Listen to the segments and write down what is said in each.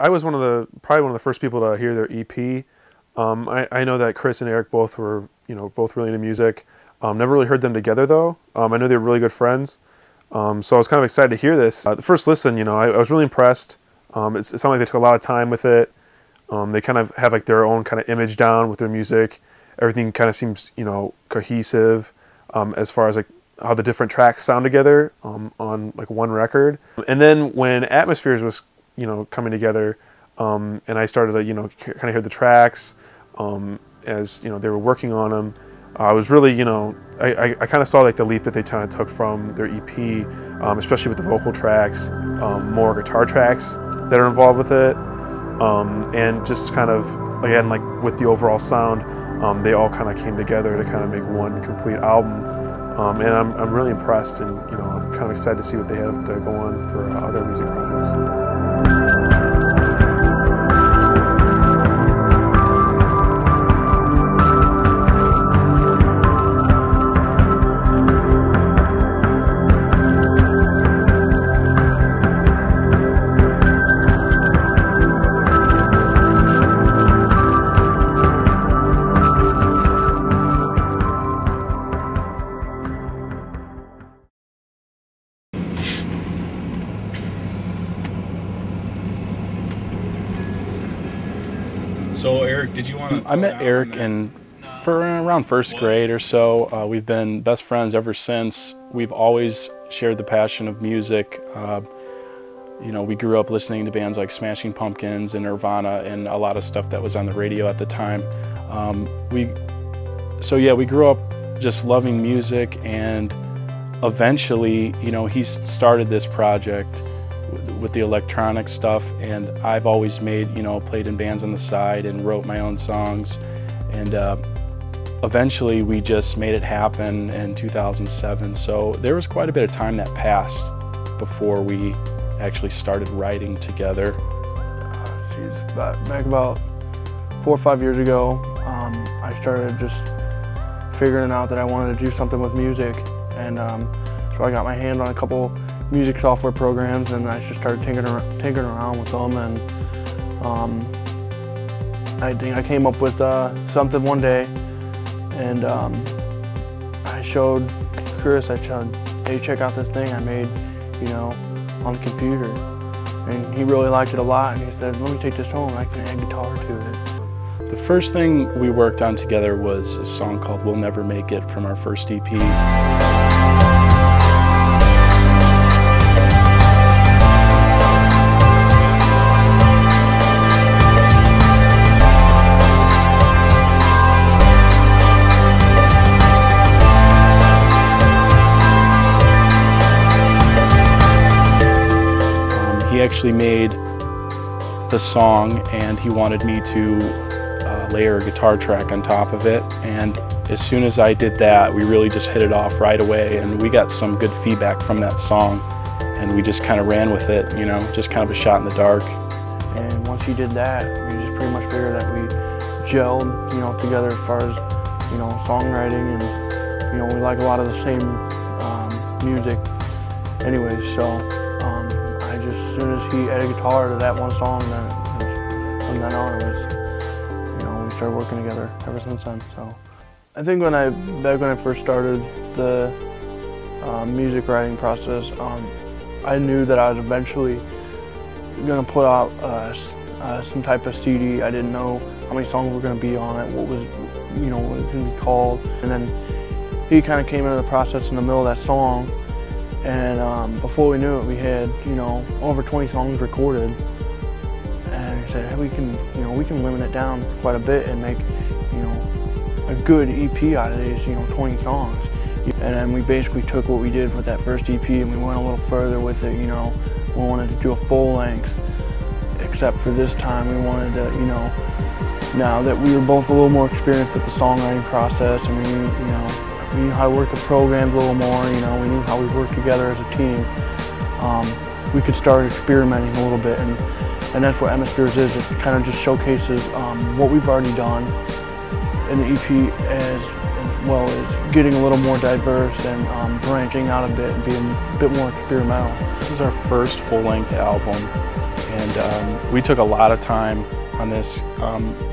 I was probably one of the first people to hear their EP. I know that Chris and Eric both were, both really into music. Never really heard them together though. I know they were really good friends. So I was kind of excited to hear this. The first listen, I was really impressed. It sounded like they took a lot of time with it. They kind of have like their own kind of image down with their music. Everything kind of seems, cohesive as far as like how the different tracks sound together on like one record. And then when Atmospheres was, coming together, and I started to, kind of hear the tracks as, they were working on them. I was really, I kind of saw like the leap that they kind of took from their EP, especially with the vocal tracks, more guitar tracks that are involved with it, and just kind of, again, like with the overall sound, they all kind of came together to kind of make one complete album. And I'm really impressed, and I'm kind of excited to see what they have to go on for other music projects. So Eric, did you want to? I met Eric for around first grade or so. We've been best friends ever since. We've always shared the passion of music. We grew up listening to bands like Smashing Pumpkins and Nirvana and a lot of stuff that was on the radio at the time. We grew up just loving music, and eventually, he started this project with the electronic stuff, and I've always played in bands on the side and wrote my own songs, and eventually we just made it happen in 2007. So there was quite a bit of time that passed before we actually started writing together. Back about 4 or 5 years ago, I started just figuring out that I wanted to do something with music, and so I got my hand on a couple music software programs, and I just started tinkering around with them, and I think I came up with something one day, and I showed Chris, hey, check out this thing I made, on the computer, and he really liked it a lot, and he said, let me take this home, I can add guitar to it. The first thing we worked on together was a song called We'll Never Make It from our first EP. He actually made the song, and he wanted me to layer a guitar track on top of it, and as soon as I did that, we really just hit it off right away, and we got some good feedback from that song, and we just kind of ran with it, just kind of a shot in the dark. And once he did that, we just pretty much figured that we gelled, together as far as, songwriting, and, we like a lot of the same music anyways, so as soon as he added guitar to that one song, then from then on, it was, we started working together ever since then. So, I think back when I first started the music writing process, I knew that I was eventually going to put out some type of CD. I didn't know how many songs were going to be on it, what was going to be called, and then he kind of came into the process in the middle of that song. And before we knew it, we had, over 20 songs recorded. And he said, hey, we can limit it down quite a bit and make, a good EP out of these, 20 songs. And then we basically took what we did with that first EP and we went a little further with it, we wanted to do a full length. Except for this time, we wanted to, now that we were both a little more experienced with the songwriting process, and we knew how to work the programs a little more, we knew how we worked together as a team. We could start experimenting a little bit, and that's what Atmospheres is. It kind of just showcases what we've already done in the EP, as well as getting a little more diverse and branching out a bit and being a bit more experimental. This is our first full-length album, and we took a lot of time on this.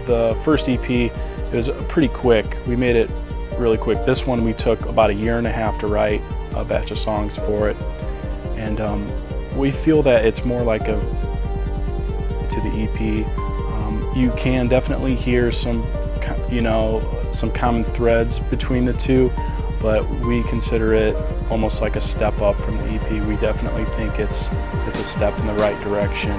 The first EP, it was pretty quick. We made it really quick. This one we took about 1.5 years to write a batch of songs for it, and we feel that it's more like to the EP. You can definitely hear some common threads between the two, but we consider it almost like a step up from the EP. We definitely think it's a step in the right direction.